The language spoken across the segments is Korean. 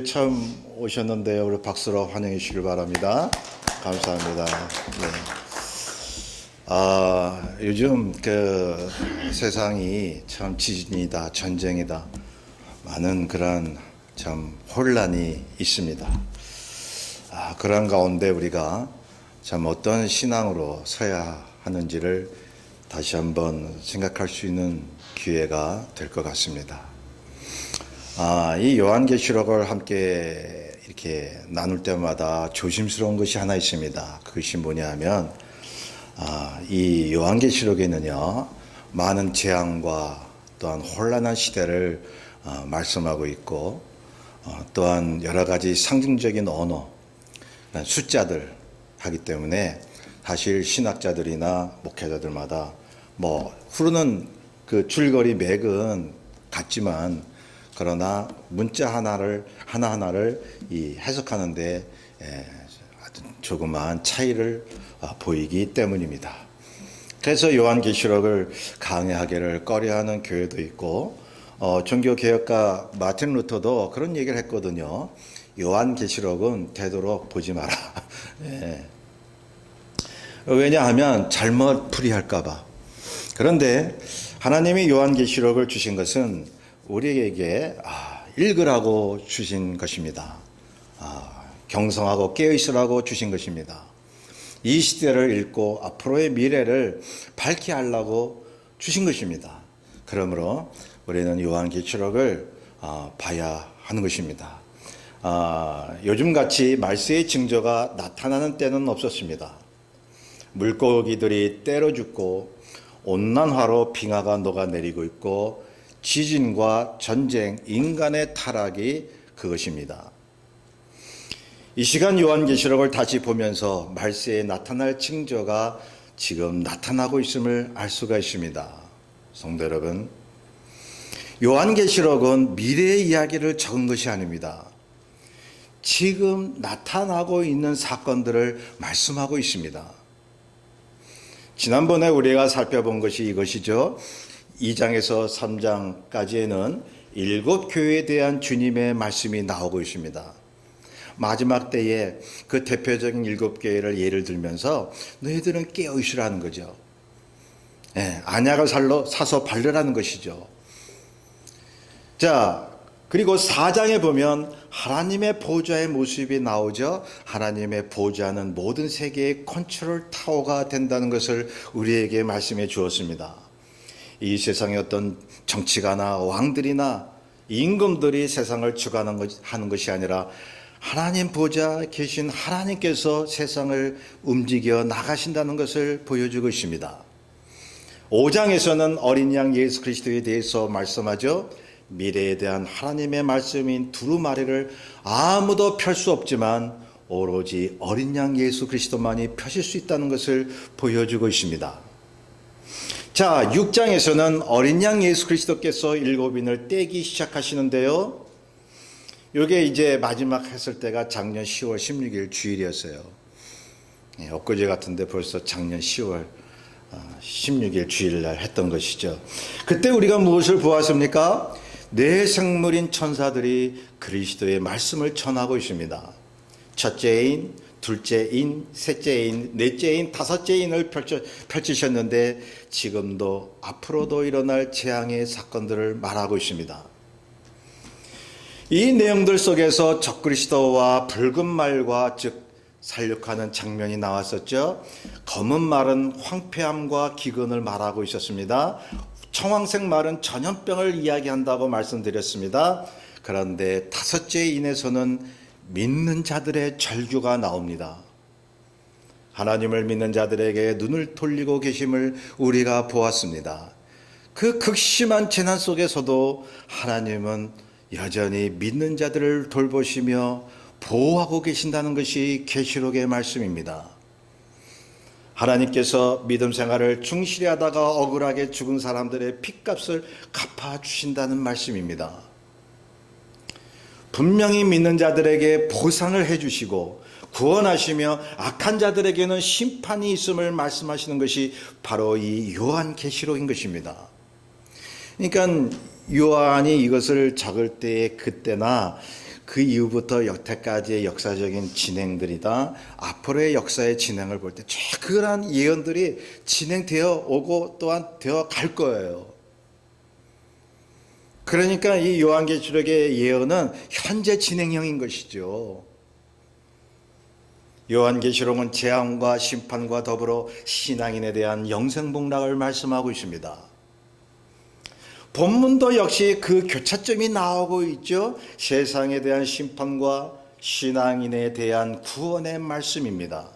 처음 오셨는데요. 우리 박수로 환영해 주시길 바랍니다. 감사합니다. 네. 요즘 세상이 참 지진이다, 전쟁이다, 많은 그런 참 혼란이 있습니다. 그런 가운데 우리가 참 어떤 신앙으로 서야 하는지를 다시 한번 생각할 수 있는 기회가 될 것 같습니다. 이 요한계시록을 함께 이렇게 나눌 때마다 조심스러운 것이 하나 있습니다. 그것이 뭐냐 하면, 이 요한계시록에는요, 많은 재앙과 또한 혼란한 시대를 말씀하고 있고, 또한 여러 가지 상징적인 언어, 숫자들 하기 때문에 사실 신학자들이나 목회자들마다 흐르는 그 줄거리 맥은 같지만 그러나 문자 하나하나를 해석하는데 조그마한 차이를 보이기 때문입니다. 그래서 요한계시록을 강의하기를 꺼려하는 교회도 있고, 종교개혁가 마틴 루터도 그런 얘기를 했거든요. 요한계시록은 되도록 보지 마라. 왜냐하면 잘못 풀이할까 봐. 그런데 하나님이 요한계시록을 주신 것은 우리에게 읽으라고 주신 것입니다. 경성하고 깨어있으라고 주신 것입니다. 이 시대를 읽고 앞으로의 미래를 밝게 하려고 주신 것입니다. 그러므로 우리는 요한계시록을 봐야 하는 것입니다. 요즘같이 말세의 징조가 나타나는 때는 없었습니다. 물고기들이 때려 죽고 온난화로 빙하가 녹아내리고 있고 지진과 전쟁, 인간의 타락이 그것입니다. 이 시간 요한계시록을 다시 보면서 말세에 나타날 징조가 지금 나타나고 있음을 알 수가 있습니다. 성도 여러분, 요한계시록은 미래의 이야기를 적은 것이 아닙니다. 지금 나타나고 있는 사건들을 말씀하고 있습니다. 지난번에 우리가 살펴본 것이 이것이죠. 2장에서 3장까지에는 7교회에 대한 주님의 말씀이 나오고 있습니다. 마지막 때에 그 대표적인 7교회를 예를 들면서 너희들은 깨어있으라는 거죠. 안약을 사서 바르라는 것이죠. 자, 그리고 4장에 보면 하나님의 보좌의 모습이 나오죠. 하나님의 보좌는 모든 세계의 컨트롤 타워가 된다는 것을 우리에게 말씀해 주었습니다. 이 세상의 어떤 정치가나 왕들이나 임금들이 세상을 주관하는 것이 아니라 하나님 보좌에 계신 하나님께서 세상을 움직여 나가신다는 것을 보여주고 있습니다. 5장에서는 어린 양 예수 그리스도에 대해서 말씀하죠. 미래에 대한 하나님의 말씀인 두루마리를 아무도 펼 수 없지만 오로지 어린 양 예수 그리스도만이 펴실 수 있다는 것을 보여주고 있습니다. 자, 6장에서는 어린 양 예수 그리스도께서 7인을 떼기 시작하시는데요. 이게 이제 마지막 했을 때가 작년 10월 16일 주일이었어요. 엊그제 같은데 벌써 작년 10월 16일 주일날 했던 것이죠. 그때 우리가 무엇을 보았습니까? 네 생물인 천사들이 그리스도의 말씀을 전하고 있습니다. 첫째인, 둘째인, 셋째인, 넷째인, 다섯째인을 펼치셨는데 지금도 앞으로도 일어날 재앙의 사건들을 말하고 있습니다. 이 내용들 속에서 적그리스도와 붉은 말과 즉 살육하는 장면이 나왔었죠. 검은 말은 황폐함과 기근을 말하고 있었습니다. 청황색 말은 전염병을 이야기한다고 말씀드렸습니다. 그런데 다섯째 인에서는 믿는 자들의 절규가 나옵니다. 하나님을 믿는 자들에게 눈을 돌리고 계심을 우리가 보았습니다. 그 극심한 재난 속에서도 하나님은 여전히 믿는 자들을 돌보시며 보호하고 계신다는 것이 계시록의 말씀입니다. 하나님께서 믿음 생활을 충실히 하다가 억울하게 죽은 사람들의 핏값을 갚아주신다는 말씀입니다. 분명히 믿는 자들에게 보상을 해주시고 구원하시며 악한 자들에게는 심판이 있음을 말씀하시는 것이 바로 이 요한계시록인 것입니다. 그러니까 요한이 이것을 적을 때의 그때나 그 이후부터 여태까지의 역사적인 진행들이다 앞으로의 역사의 진행을 볼 때 그러한 예언들이 진행되어 오고 또한 되어 갈 거예요. 그러니까 이 요한계시록의 예언은 현재 진행형인 것이죠. 요한계시록은 재앙과 심판과 더불어 신앙인에 대한 영생복락을 말씀하고 있습니다. 본문도 역시 그 교차점이 나오고 있죠. 세상에 대한 심판과 신앙인에 대한 구원의 말씀입니다.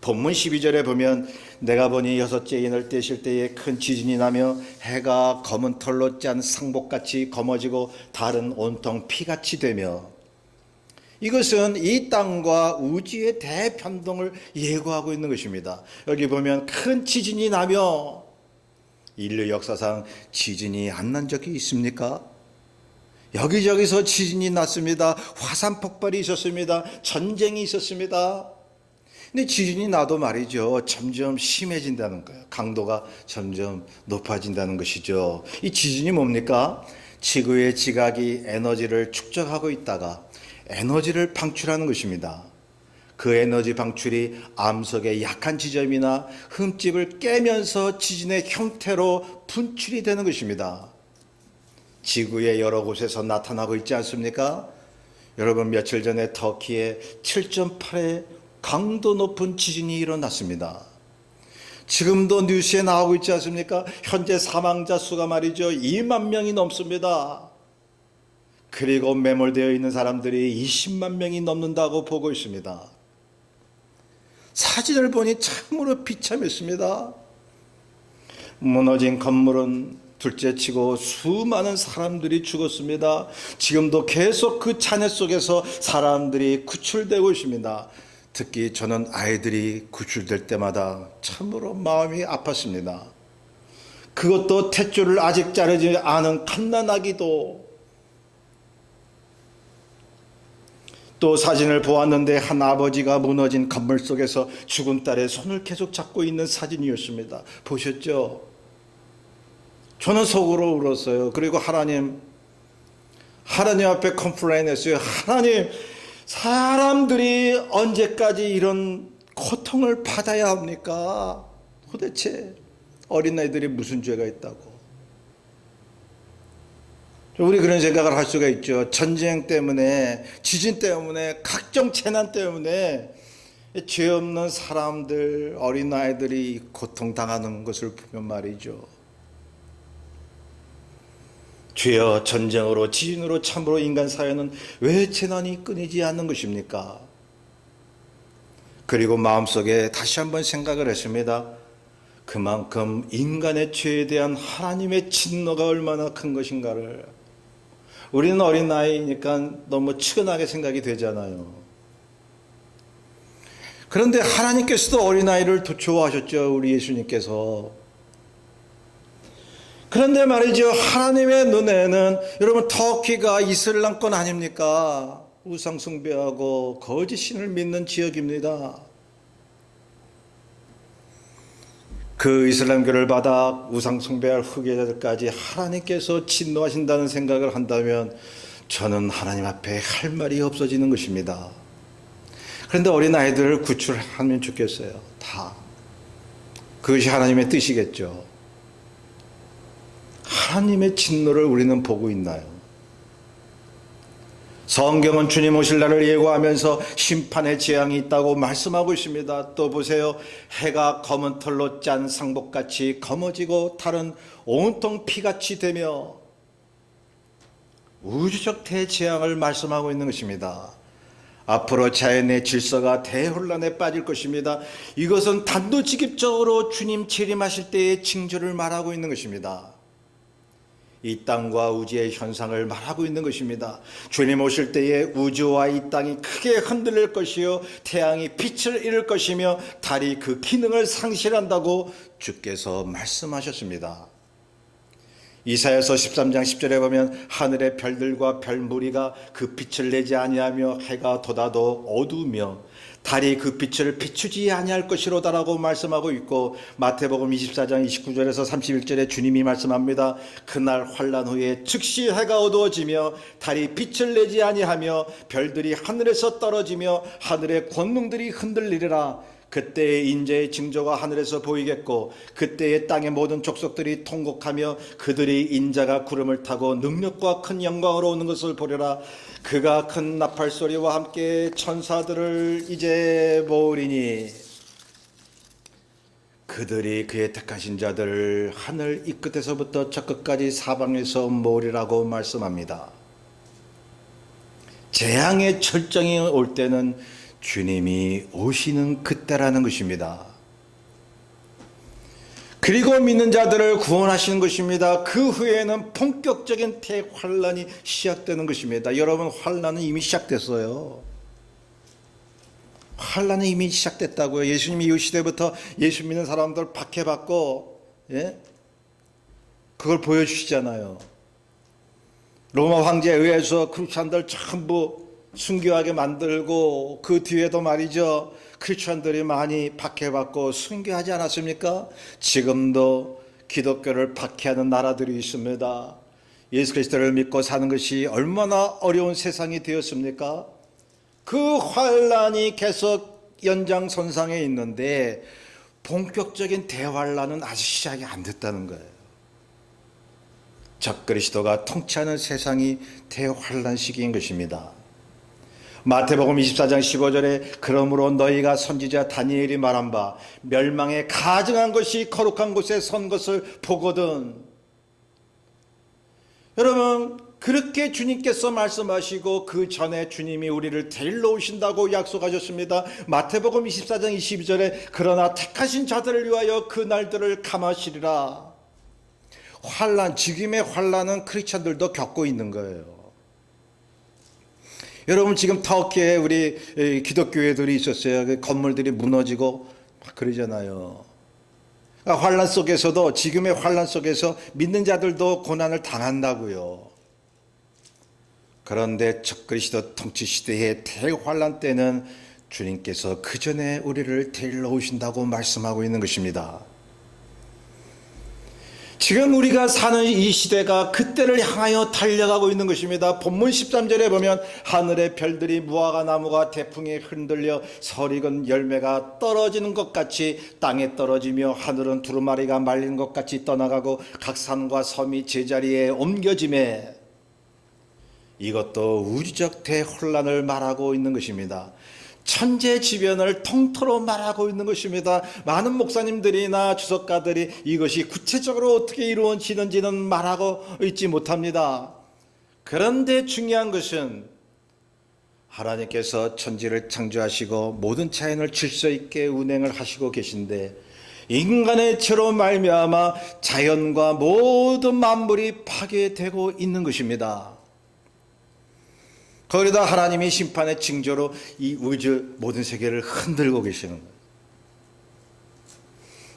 본문 12절에 보면 내가 보니 여섯째 인을 떼실 때에 큰 지진이 나며 해가 검은 털로 짠 상복같이 검어지고 달은 온통 피같이 되며, 이것은 이 땅과 우주의 대변동을 예고하고 있는 것입니다. 여기 보면 큰 지진이 나며, 인류 역사상 지진이 안 난 적이 있습니까? 여기저기서 지진이 났습니다. 화산 폭발이 있었습니다. 전쟁이 있었습니다. 근데 지진이 나도 말이죠, 점점 심해진다는 거예요. 강도가 점점 높아진다는 것이죠. 이 지진이 뭡니까? 지구의 지각이 에너지를 축적하고 있다가 에너지를 방출하는 것입니다. 그 에너지 방출이 암석의 약한 지점이나 흠집을 깨면서 지진의 형태로 분출이 되는 것입니다. 지구의 여러 곳에서 나타나고 있지 않습니까? 여러분, 며칠 전에 터키에 7.8의 강도 높은 지진이 일어났습니다. 지금도 뉴스에 나오고 있지 않습니까? 현재 사망자 수가 말이죠, 2만 명이 넘습니다. 그리고 매몰되어 있는 사람들이 20만 명이 넘는다고 보고 있습니다. 사진을 보니 참으로 비참했습니다. 무너진 건물은 둘째치고 수많은 사람들이 죽었습니다. 지금도 계속 그 잔해 속에서 사람들이 구출되고 있습니다. 특히 저는 아이들이 구출될 때마다 참으로 마음이 아팠습니다. 그것도 탯줄을 아직 자르지 않은 갓난아기도. 또 사진을 보았는데 한 아버지가 무너진 건물 속에서 죽은 딸의 손을 계속 잡고 있는 사진이었습니다. 보셨죠? 저는 속으로 울었어요. 그리고 하나님 앞에 컴플레인 했어요. 하나님, 사람들이 언제까지 이런 고통을 받아야 합니까? 도대체 어린아이들이 무슨 죄가 있다고. 우리 그런 생각을 할 수가 있죠. 전쟁 때문에, 지진 때문에, 각종 재난 때문에 죄 없는 사람들, 어린아이들이 고통당하는 것을 보면 말이죠. 죄와 전쟁으로, 지진으로 참으로 인간 사회는 왜 재난이 끊이지 않는 것입니까? 그리고 마음속에 다시 한번 생각을 했습니다. 그만큼 인간의 죄에 대한 하나님의 진노가 얼마나 큰 것인가를. 우리는 어린아이니까 너무 측은하게 생각이 되잖아요. 그런데 하나님께서도 어린아이를 더 좋아하셨죠. 우리 예수님께서. 그런데 말이죠, 하나님의 눈에는, 여러분, 터키가 이슬람권 아닙니까? 우상 숭배하고 거짓 신을 믿는 지역입니다. 그 이슬람교를 받아 우상 숭배할 후계자들까지 하나님께서 진노하신다는 생각을 한다면 저는 하나님 앞에 할 말이 없어지는 것입니다. 그런데 어린아이들을 구출하면 좋겠어요. 다. 그것이 하나님의 뜻이겠죠. 하나님의 진노를 우리는 보고 있나요? 성경은 주님 오실 날을 예고하면서 심판의 재앙이 있다고 말씀하고 있습니다. 또 보세요. 해가 검은 털로 짠 상복같이 검어지고 달은 온통 피같이 되며, 우주적 대재앙을 말씀하고 있는 것입니다. 앞으로 자연의 질서가 대혼란에 빠질 것입니다. 이것은 단도직입적으로 주님 재림하실 때의 징조를 말하고 있는 것입니다. 이 땅과 우주의 현상을 말하고 있는 것입니다. 주님 오실 때에 우주와 이 땅이 크게 흔들릴 것이요, 태양이 빛을 잃을 것이며 달이 그 기능을 상실한다고 주께서 말씀하셨습니다. 이사야서 13장 10절에 보면 하늘의 별들과 별무리가 그 빛을 내지 아니하며 해가 돋아도 어두우며 달이 그 빛을 비추지 아니할 것이로다라고 말씀하고 있고, 마태복음 24장 29절에서 31절에 주님이 말씀합니다. 그날 환난 후에 즉시 해가 어두워지며 달이 빛을 내지 아니하며 별들이 하늘에서 떨어지며 하늘의 권능들이 흔들리리라. 그때의 인재의 징조가 하늘에서 보이겠고 그때의 땅의 모든 족속들이 통곡하며 그들이 인자가 구름을 타고 능력과 큰 영광으로 오는 것을 보려라. 그가 큰 나팔 소리와 함께 천사들을 이제 모으리니 그들이 그의 택하신 자들을 하늘 이 끝에서부터 저 끝까지 사방에서 모으리라고 말씀합니다. 재앙의 철정이 올 때는 주님이 오시는 그때라는 것입니다. 그리고 믿는 자들을 구원하시는 것입니다. 그 후에는 본격적인 대환란이 시작되는 것입니다. 여러분, 환란은 이미 시작됐어요. 환란은 이미 시작됐다고요. 예수님이 이 시대부터 예수 믿는 사람들 박해받고, 그걸 보여주시잖아요. 로마 황제에 의해서 크리스찬들 전부 순교하게 만들고, 그 뒤에도 말이죠, 크리스찬들이 많이 박해받고 순교하지 않았습니까? 지금도 기독교를 박해하는 나라들이 있습니다. 예수 그리스도를 믿고 사는 것이 얼마나 어려운 세상이 되었습니까? 그 환란이 계속 연장선상에 있는데 본격적인 대환란은 아직 시작이 안 됐다는 거예요. 적그리스도가 통치하는 세상이 대환란 시기인 것입니다. 마태복음 24장 15절에 그러므로 너희가 선지자 다니엘이 말한 바 멸망에 가증한 것이 거룩한 곳에 선 것을 보거든. 여러분, 그렇게 주님께서 말씀하시고 그 전에 주님이 우리를 데리러 오신다고 약속하셨습니다. 마태복음 24장 22절에 그러나 택하신 자들을 위하여 그 날들을 감하시리라. 환란, 지금의 환란은 크리스찬들도 겪고 있는 거예요. 여러분, 지금 터키에 우리 기독교회들이 있었어요. 그 건물들이 무너지고 막 그러잖아요. 환란 속에서도, 지금의 환란 속에서 믿는 자들도 고난을 당한다고요. 그런데 적그리스도 통치 시대의 대환란 때는 주님께서 그 전에 우리를 데리러 오신다고 말씀하고 있는 것입니다. 지금 우리가 사는 이 시대가 그때를 향하여 달려가고 있는 것입니다. 본문 13절에 보면 하늘의 별들이 무화과 나무가 태풍에 흔들려 설익은 열매가 떨어지는 것 같이 땅에 떨어지며 하늘은 두루마리가 말리는 것 같이 떠나가고 각 산과 섬이 제자리에 옮겨짐에, 이것도 우주적 대혼란을 말하고 있는 것입니다. 천재지변을 통틀어 말하고 있는 것입니다. 많은 목사님들이나 주석가들이 이것이 구체적으로 어떻게 이루어지는지는 말하고 있지 못합니다. 그런데 중요한 것은 하나님께서 천지를 창조하시고 모든 자연을 질서 있게 운행을 하시고 계신데 인간의 죄로 말미암아 자연과 모든 만물이 파괴되고 있는 것입니다. 거기다 하나님이 심판의 징조로 이 우주 모든 세계를 흔들고 계시는 거예요.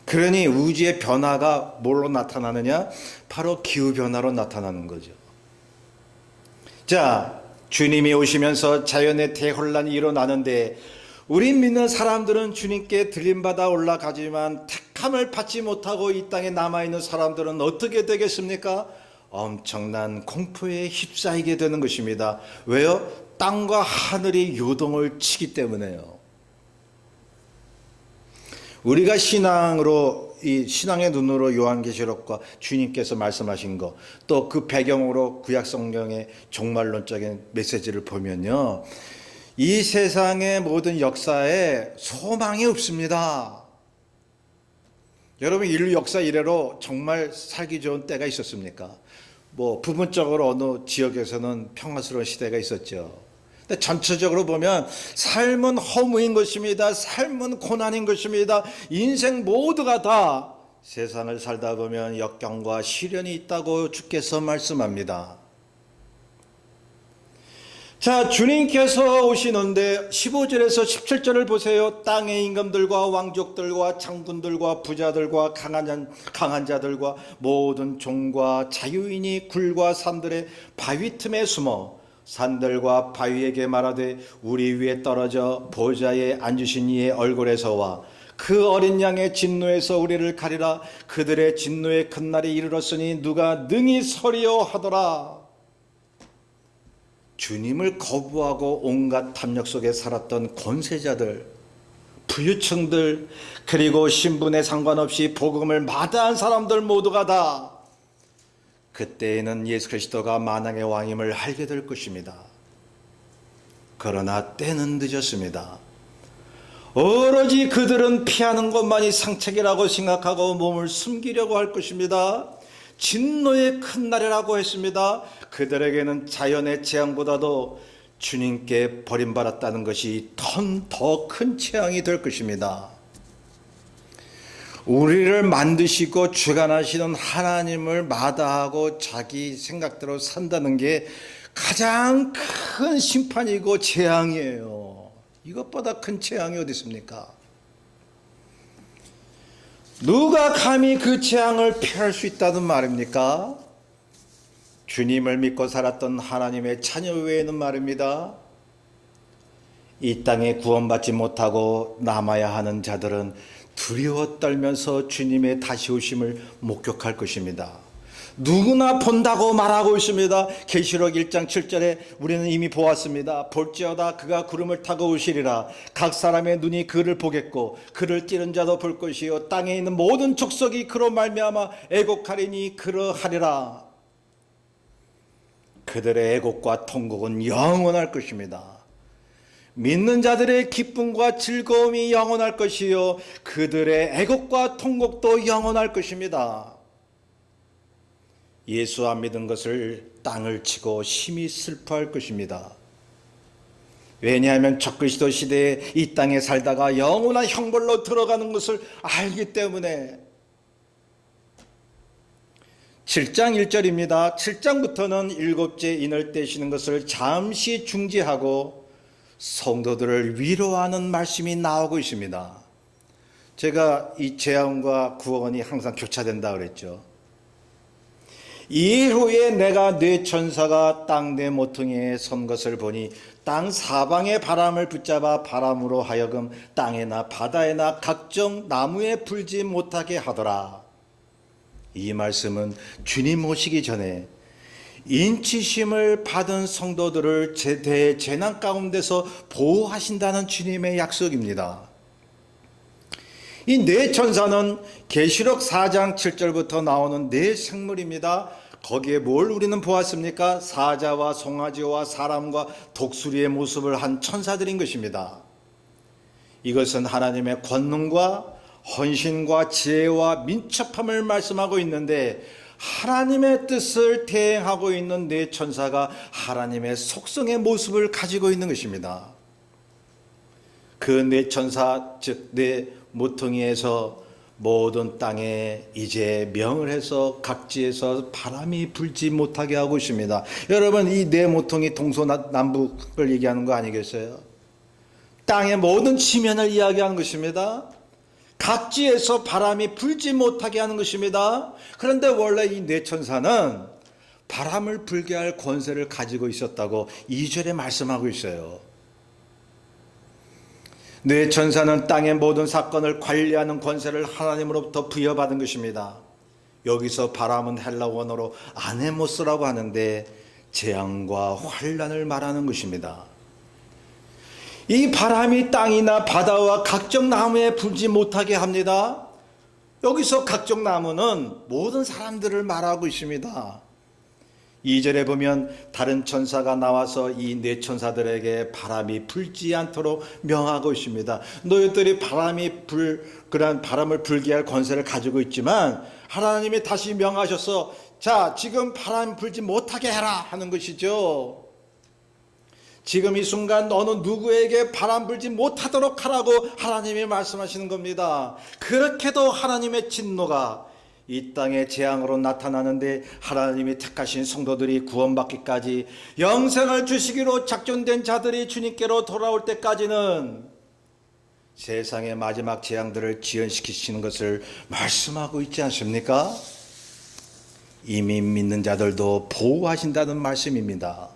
그러니 우주의 변화가 뭘로 나타나느냐? 바로 기후변화로 나타나는 거죠. 자, 주님이 오시면서 자연의 대혼란이 일어나는데 우리 믿는 사람들은 주님께 들림받아 올라가지만 택함을 받지 못하고 이 땅에 남아있는 사람들은 어떻게 되겠습니까? 엄청난 공포에 휩싸이게 되는 것입니다. 왜요? 땅과 하늘이 요동을 치기 때문에요. 우리가 신앙의 눈으로 요한계시록과 주님께서 말씀하신 것, 또 그 배경으로 구약성경의 종말론적인 메시지를 보면요, 이 세상의 모든 역사에 소망이 없습니다. 여러분, 인류 역사 이래로 정말 살기 좋은 때가 있었습니까? 부분적으로 어느 지역에서는 평화스러운 시대가 있었죠. 근데 전체적으로 보면 삶은 허무인 것입니다. 삶은 고난인 것입니다. 인생 모두가 다 세상을 살다 보면 역경과 시련이 있다고 주께서 말씀합니다. 자, 주님께서 오시는데 15절에서 17절을 보세요. 땅의 임금들과 왕족들과 장군들과 부자들과 강한 자들과 모든 종과 자유인이 굴과 산들의 바위 틈에 숨어 산들과 바위에게 말하되 우리 위에 떨어져 보좌에 앉으신 이의 얼굴에서와 그 어린 양의 진노에서 우리를 가리라. 그들의 진노의 큰 날이 이르렀으니 누가 능히 서리요 하더라. 주님을 거부하고 온갖 탐욕 속에 살았던 권세자들, 부유층들, 그리고 신분에 상관없이 복음을 마다한 사람들 모두가 다 그때에는 예수 그리스도가 만왕의 왕임을 알게 될 것입니다. 그러나 때는 늦었습니다. 오로지 그들은 피하는 것만이 상책이라고 생각하고 몸을 숨기려고 할 것입니다. 진노의 큰 날이라고 했습니다. 그들에게는 자연의 재앙보다도 주님께 버림받았다는 것이 더 큰 재앙이 될 것입니다. 우리를 만드시고 주관하시는 하나님을 마다하고 자기 생각대로 산다는 게 가장 큰 심판이고 재앙이에요. 이것보다 큰 재앙이 어디 있습니까? 누가 감히 그 재앙을 피할 수 있다는 말입니까? 주님을 믿고 살았던 하나님의 자녀 외에는 말입니다. 이 땅에 구원받지 못하고 남아야 하는 자들은 두려워 떨면서 주님의 다시 오심을 목격할 것입니다. 누구나 본다고 말하고 있습니다. 계시록 1장 7절에 우리는 이미 보았습니다. 볼지어다 그가 구름을 타고 오시리라. 각 사람의 눈이 그를 보겠고 그를 찌른 자도 볼 것이요 땅에 있는 모든 족속이 그로 말미암아 애곡하리니 그러하리라. 그들의 애곡과 통곡은 영원할 것입니다. 믿는 자들의 기쁨과 즐거움이 영원할 것이요 그들의 애곡과 통곡도 영원할 것입니다. 예수 안 믿은 것을 땅을 치고 심히 슬퍼할 것입니다. 왜냐하면 적그리스도 시대에 이 땅에 살다가 영원한 형벌로 들어가는 것을 알기 때문에. 7장 1절입니다. 7장부터는 일곱째 인을 떼시는 것을 잠시 중지하고 성도들을 위로하는 말씀이 나오고 있습니다. 제가 이 재앙과 구원이 항상 교차된다고 그랬죠. 이후에 내가 네 천사가 땅 네 모퉁이에 선 것을 보니 땅 사방의 바람을 붙잡아 바람으로 하여금 땅에나 바다에나 각종 나무에 불지 못하게 하더라. 이 말씀은 주님 오시기 전에 인치심을 받은 성도들을 대재난 가운데서 보호하신다는 주님의 약속입니다. 이 네 천사는 계시록 4장 7절부터 나오는 네 생물입니다. 거기에 뭘 우리는 보았습니까? 사자와 송아지와 사람과 독수리의 모습을 한 천사들인 것입니다. 이것은 하나님의 권능과 헌신과 지혜와 민첩함을 말씀하고 있는데 하나님의 뜻을 대행하고 있는 네 천사가 하나님의 속성의 모습을 가지고 있는 것입니다. 그 네 천사 즉 네 모퉁이에서 모든 땅에 이제 명을 해서 각지에서 바람이 불지 못하게 하고 있습니다. 여러분 이 네 모퉁이 동서남북을 얘기하는 거 아니겠어요? 땅의 모든 지면을 이야기하는 것입니다. 각지에서 바람이 불지 못하게 하는 것입니다. 그런데 원래 이 네 천사는 바람을 불게 할 권세를 가지고 있었다고 2절에 말씀하고 있어요. 네 천사는 땅의 모든 사건을 관리하는 권세를 하나님으로부터 부여받은 것입니다. 여기서 바람은 헬라 원어로 아네모스라고 하는데 재앙과 환란을 말하는 것입니다. 이 바람이 땅이나 바다와 각종 나무에 불지 못하게 합니다. 여기서 각종 나무는 모든 사람들을 말하고 있습니다. 2절에 보면 다른 천사가 나와서 이 네 천사들에게 바람이 불지 않도록 명하고 있습니다. 너희들이 그런 바람을 불게 할 권세를 가지고 있지만 하나님이 다시 명하셔서 자 지금 바람 불지 못하게 해라 하는 것이죠. 지금 이 순간 너는 누구에게 바람 불지 못하도록 하라고 하나님이 말씀하시는 겁니다. 그렇게도 하나님의 진노가 이 땅에 재앙으로 나타나는데 하나님이 택하신 성도들이 구원받기까지 영생을 주시기로 작정된 자들이 주님께로 돌아올 때까지는 세상의 마지막 재앙들을 지연시키시는 것을 말씀하고 있지 않습니까? 이미 믿는 자들도 보호하신다는 말씀입니다.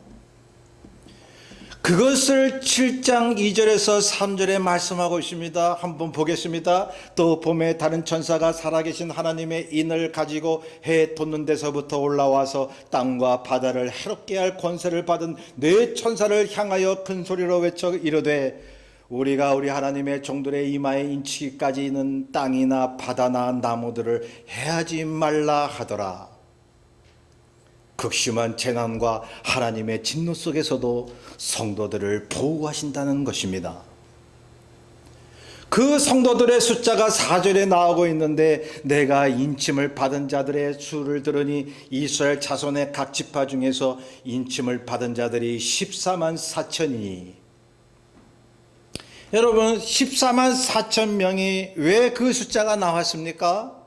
그것을 7장 2절에서 3절에 말씀하고 있습니다. 한번 보겠습니다. 또 봄에 다른 천사가 살아계신 하나님의 인을 가지고 해 돋는 데서부터 올라와서 땅과 바다를 해롭게 할 권세를 받은 네 천사를 향하여 큰 소리로 외쳐 이르되 우리가 우리 하나님의 종들의 이마에 인치기까지는 땅이나 바다나 나무들을 해하지 말라 하더라. 극심한 재난과 하나님의 진노 속에서도 성도들을 보호하신다는 것입니다. 그 성도들의 숫자가 4절에 나오고 있는데 내가 인침을 받은 자들의 수를 들으니 이스라엘 자손의 각 지파 중에서 인침을 받은 자들이 14만 4천이니 여러분 14만 4천 명이 왜 그 숫자가 나왔습니까?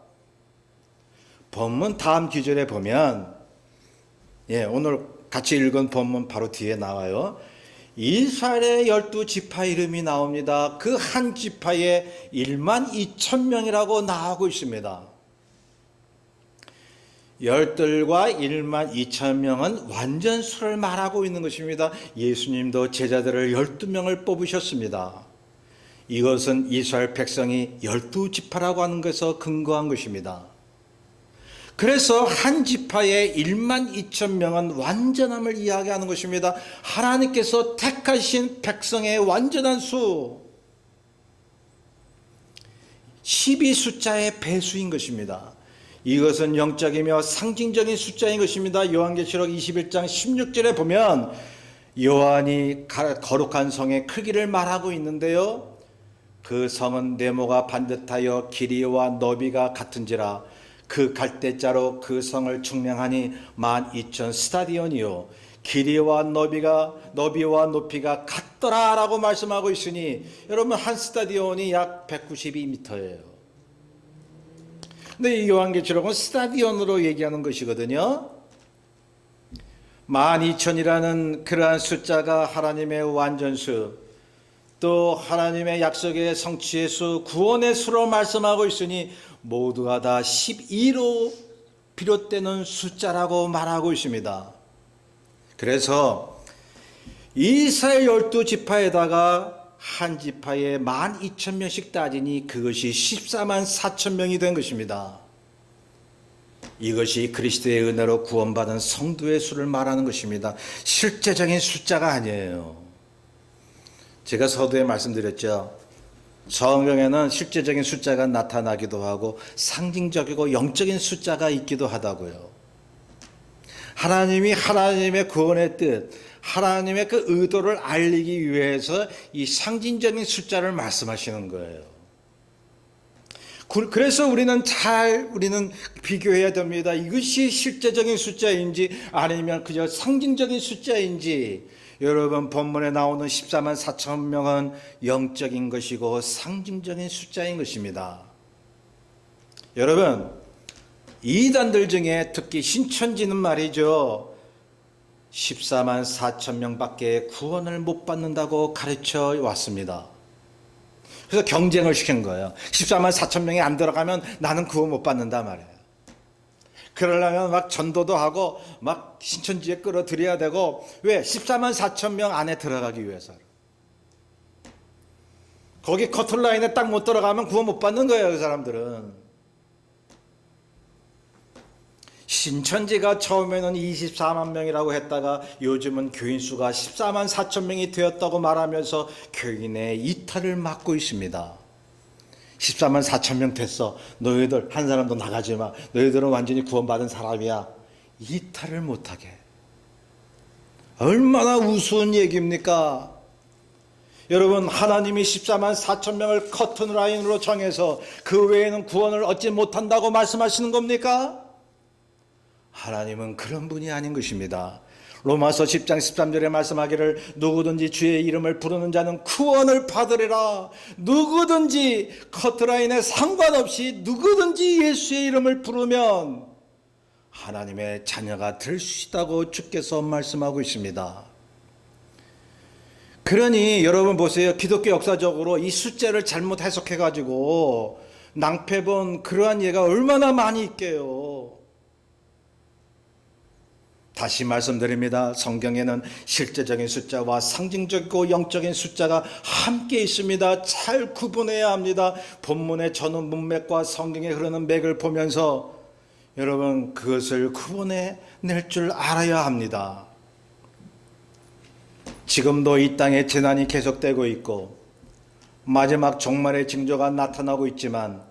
본문 다음 구절에 보면 오늘 같이 읽은 본문 바로 뒤에 나와요. 이스라엘의 12지파 이름이 나옵니다. 그 한 지파에 1만 2천 명이라고 나오고 있습니다. 열들과 1만 2천 명은 완전수를 말하고 있는 것입니다. 예수님도 제자들을 12명을 뽑으셨습니다. 이것은 이스라엘 백성이 12지파라고 하는 것에서 근거한 것입니다. 그래서 한 지파에 1만 2천 명은 완전함을 이야기하는 것입니다. 하나님께서 택하신 백성의 완전한 수 12 숫자의 배수인 것입니다. 이것은 영적이며 상징적인 숫자인 것입니다. 요한계시록 21장 16절에 보면 요한이 거룩한 성의 크기를 말하고 있는데요. 그 성은 네모가 반듯하여 길이와 너비가 같은지라 그 갈대자로 그 성을 측량하니 12,000 스타디온이요 길이와 너비와 높이가 같더라라고 말씀하고 있으니 여러분 한 스타디온이 약 192m예요. 근데 이 요한계시록은 스타디온으로 얘기하는 것이거든요. 12,000이라는 그러한 숫자가 하나님의 완전수 또 하나님의 약속의 성취의 수 구원의 수로 말씀하고 있으니 모두가 다 12로 비롯되는 숫자라고 말하고 있습니다. 그래서 이스라엘 12지파에다가 한 지파에 12,000명씩 따지니 그것이 14만 4천 명이 된 것입니다. 이것이 그리스도의 은혜로 구원받은 성도의 수를 말하는 것입니다. 실제적인 숫자가 아니에요. 제가 서두에 말씀드렸죠. 성경에는 실제적인 숫자가 나타나기도 하고 상징적이고 영적인 숫자가 있기도 하다고요. 하나님이 하나님의 구원의 뜻, 하나님의 그 의도를 알리기 위해서 이 상징적인 숫자를 말씀하시는 거예요. 그래서 우리는 비교해야 됩니다. 이것이 실제적인 숫자인지 아니면 그저 상징적인 숫자인지. 여러분 본문에 나오는 14만 4천 명은 영적인 것이고 상징적인 숫자인 것입니다. 여러분 이단들 중에 특히 신천지는 말이죠. 14만 4천 명밖에 구원을 못 받는다고 가르쳐 왔습니다. 그래서 경쟁을 시킨 거예요. 14만 4천 명이 안 들어가면 나는 구원 못 받는다 말이에요. 그러려면 막 전도도 하고 막 신천지에 끌어들여야 되고 왜? 14만 4천 명 안에 들어가기 위해서. 거기 커튼라인에 딱 못 들어가면 구원 못 받는 거예요. 그 사람들은. 신천지가 처음에는 24만 명이라고 했다가 요즘은 교인 수가 14만 4천 명이 되었다고 말하면서 교인의 이탈을 막고 있습니다. 14만 4천 명 됐어. 너희들 한 사람도 나가지 마. 너희들은 완전히 구원받은 사람이야. 이탈을 못하게. 얼마나 우스운 얘기입니까? 여러분 하나님이 14만 4천 명을 커튼라인으로 정해서 그 외에는 구원을 얻지 못한다고 말씀하시는 겁니까? 하나님은 그런 분이 아닌 것입니다. 로마서 10장 13절에 말씀하기를 누구든지 주의 이름을 부르는 자는 구원을 받으리라. 누구든지 커트라인에 상관없이 누구든지 예수의 이름을 부르면 하나님의 자녀가 될 수 있다고 주께서 말씀하고 있습니다. 그러니 여러분 보세요. 기독교 역사적으로 이 숫자를 잘못 해석해가지고 낭패본 그러한 예가 얼마나 많이 있게요. 다시 말씀드립니다. 성경에는 실제적인 숫자와 상징적이고 영적인 숫자가 함께 있습니다. 잘 구분해야 합니다. 본문의 전후 문맥과 성경에 흐르는 맥을 보면서 여러분 그것을 구분해낼 줄 알아야 합니다. 지금도 이 땅에 재난이 계속되고 있고 마지막 종말의 징조가 나타나고 있지만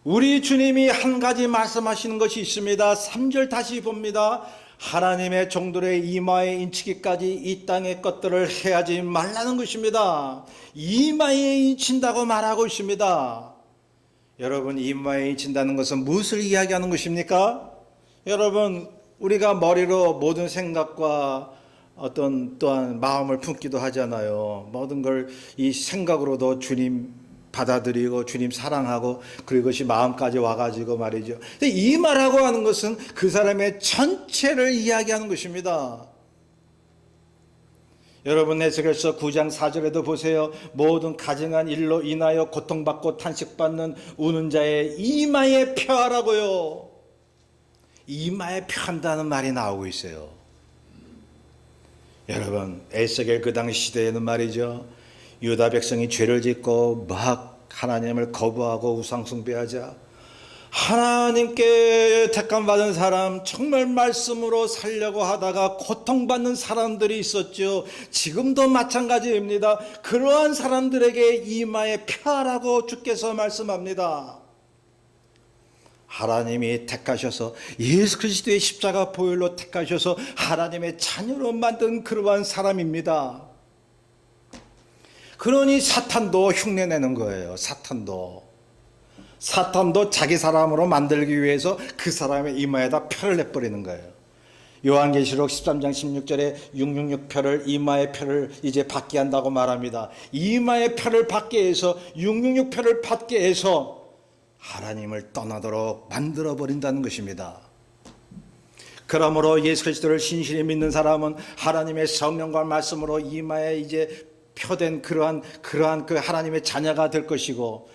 우리 주님이 한 가지 말씀하시는 것이 있습니다. 3절 다시 봅니다. 하나님의 종들의 이마에 인치기까지 이 땅의 것들을 해하지 말라는 것입니다. 이마에 인친다고 말하고 있습니다. 여러분 이마에 인친다는 것은 무엇을 이야기하는 것입니까? 여러분 우리가 머리로 모든 생각과 어떤 또한 마음을 품기도 하잖아요. 모든 걸 이 생각으로도 주님 받아들이고 주님 사랑하고 그것이 마음까지 와가지고 말이죠. 이 말하고 하는 것은 그 사람의 전체를 이야기하는 것입니다. 여러분 에스겔서 9장 4절에도 보세요. 모든 가증한 일로 인하여 고통받고 탄식받는 우는 자의 이마에 펴하라고요. 이마에 펴한다는 말이 나오고 있어요. 여러분 에스겔 그 당시 시대에는 말이죠. 유다 백성이 죄를 짓고 막 하나님을 거부하고 우상 숭배하자 하나님께 택함받은 사람 정말 말씀으로 살려고 하다가 고통받는 사람들이 있었죠. 지금도 마찬가지입니다. 그러한 사람들에게 이마에 펴라고 주께서 말씀합니다. 하나님이 택하셔서 예수 그리스도의 십자가 보혈로 택하셔서 하나님의 자녀로 만든 그러한 사람입니다. 그러니 사탄도 흉내내는 거예요. 사탄도 자기 사람으로 만들기 위해서 그 사람의 이마에다 표를 내버리는 거예요. 요한계시록 13장 16절에 666표를 이마의 표를 이제 받게 한다고 말합니다. 이마의 표를 받게 해서 666표를 받게 해서 하나님을 떠나도록 만들어버린다는 것입니다. 그러므로 예수 그리스도를 신실히 믿는 사람은 하나님의 성령과 말씀으로 이마에 이제 표된 그러한 그 하나님의 자녀가 될 것이고,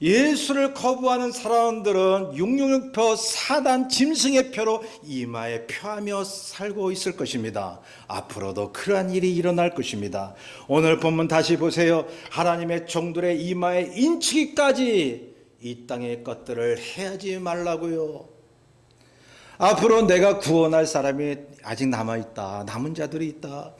예수를 거부하는 사람들은 666표 사단 짐승의 표로 이마에 표하며 살고 있을 것입니다. 앞으로도 그러한 일이 일어날 것입니다. 오늘 본문 다시 보세요. 하나님의 종들의 이마에 인치기까지 이 땅의 것들을 해하지 말라고요. 앞으로 내가 구원할 사람이 아직 남아있다. 남은 자들이 있다.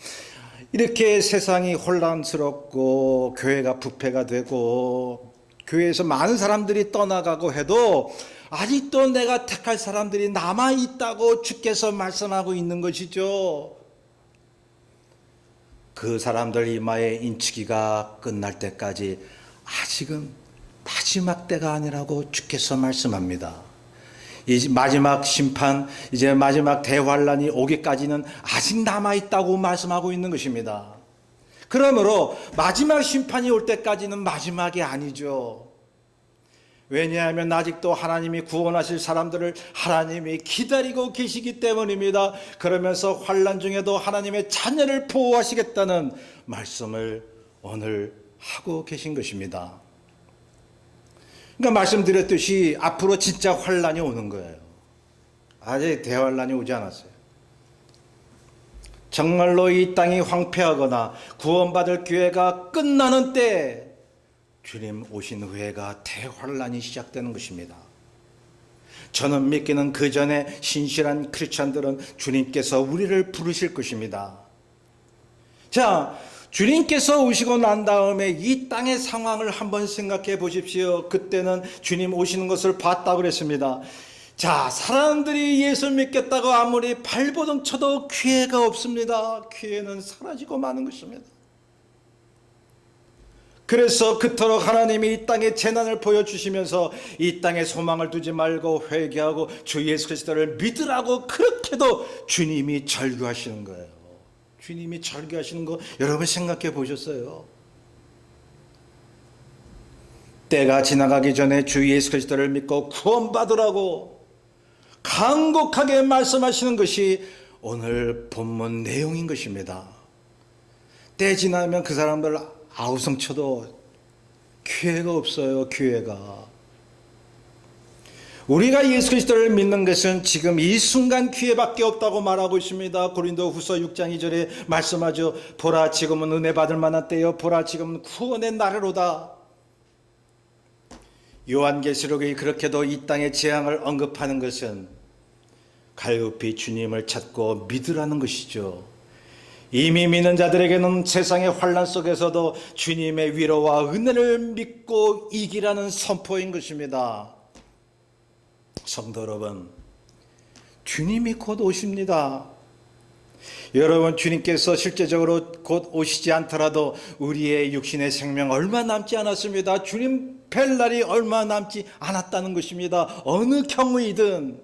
이렇게 세상이 혼란스럽고 교회가 부패가 되고 교회에서 많은 사람들이 떠나가고 해도 아직도 내가 택할 사람들이 남아있다고 주께서 말씀하고 있는 것이죠. 그 사람들 이마에 인치기가 끝날 때까지 아직은 마지막 때가 아니라고 주께서 말씀합니다. 이 마지막 심판, 이제 마지막 대환란이 오기까지는 아직 남아있다고 말씀하고 있는 것입니다. 그러므로 마지막 심판이 올 때까지는 마지막이 아니죠. 왜냐하면 아직도 하나님이 구원하실 사람들을 하나님이 기다리고 계시기 때문입니다. 그러면서 환난 중에도 하나님의 자녀를 보호하시겠다는 말씀을 오늘 하고 계신 것입니다. 그러니까 말씀드렸듯이 앞으로 진짜 환난이 오는 거예요. 아직 대환란이 오지 않았어요. 정말로 이 땅이 황폐하거나 구원받을 기회가 끝나는 때 주님 오신 후에가 대환란이 시작되는 것입니다. 저는 믿기는 그 전에 신실한 크리스찬들은 주님께서 우리를 부르실 것입니다. 자, 주님께서 오시고 난 다음에 이 땅의 상황을 한번 생각해 보십시오. 그때는 주님 오시는 것을 봤다고 그랬습니다. 자, 사람들이 예수 믿겠다고 아무리 발버둥 쳐도 기회가 없습니다. 기회는 사라지고 마는 것입니다. 그래서 그토록 하나님이 이 땅에 재난을 보여주시면서 이 땅에 소망을 두지 말고 회개하고 주 예수 그리스도를 믿으라고 그렇게도 주님이 절규하시는 거예요. 주님이 절규하시는 거 여러분 생각해 보셨어요? 때가 지나가기 전에 주 예수 그리스도를 믿고 구원받으라고 간곡하게 말씀하시는 것이 오늘 본문 내용인 것입니다. 때 지나면 그 사람들 아우성쳐도 기회가 없어요. 기회가. 우리가 예수 그리스도를 믿는 것은 지금 이 순간 기회밖에 없다고 말하고 있습니다. 고린도후서 6장 2절에 말씀하죠. 보라 지금은 은혜 받을 만한 때요 보라 지금은 구원의 날이로다. 요한계시록이 그렇게도 이 땅의 재앙을 언급하는 것은 갈급히 주님을 찾고 믿으라는 것이죠. 이미 믿는 자들에게는 세상의 환난 속에서도 주님의 위로와 은혜를 믿고 이기라는 선포인 것입니다. 성도 여러분, 주님이 곧 오십니다. 여러분, 주님께서 실제적으로 곧 오시지 않더라도 우리의 육신의 생명 얼마 남지 않았습니다. 주님 뵐 날이 얼마 남지 않았다는 것입니다. 어느 경우이든.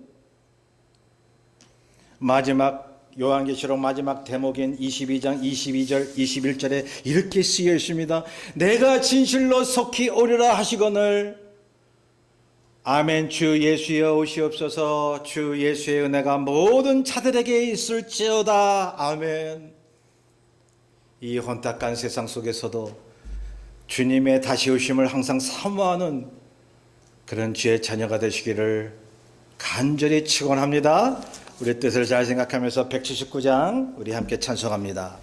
마지막 요한계시록 마지막 대목인 22장 22절 21절에 이렇게 쓰여 있습니다. 내가 진실로 속히 오리라 하시거늘 아멘. 주 예수여 오시옵소서. 주 예수의 은혜가 모든 자들에게 있을지어다. 아멘. 이 혼탁한 세상 속에서도 주님의 다시 오심을 항상 사모하는 그런 주의 자녀가 되시기를 간절히 축원합니다. 우리 뜻을 잘 생각하면서 179장 우리 함께 찬송합니다.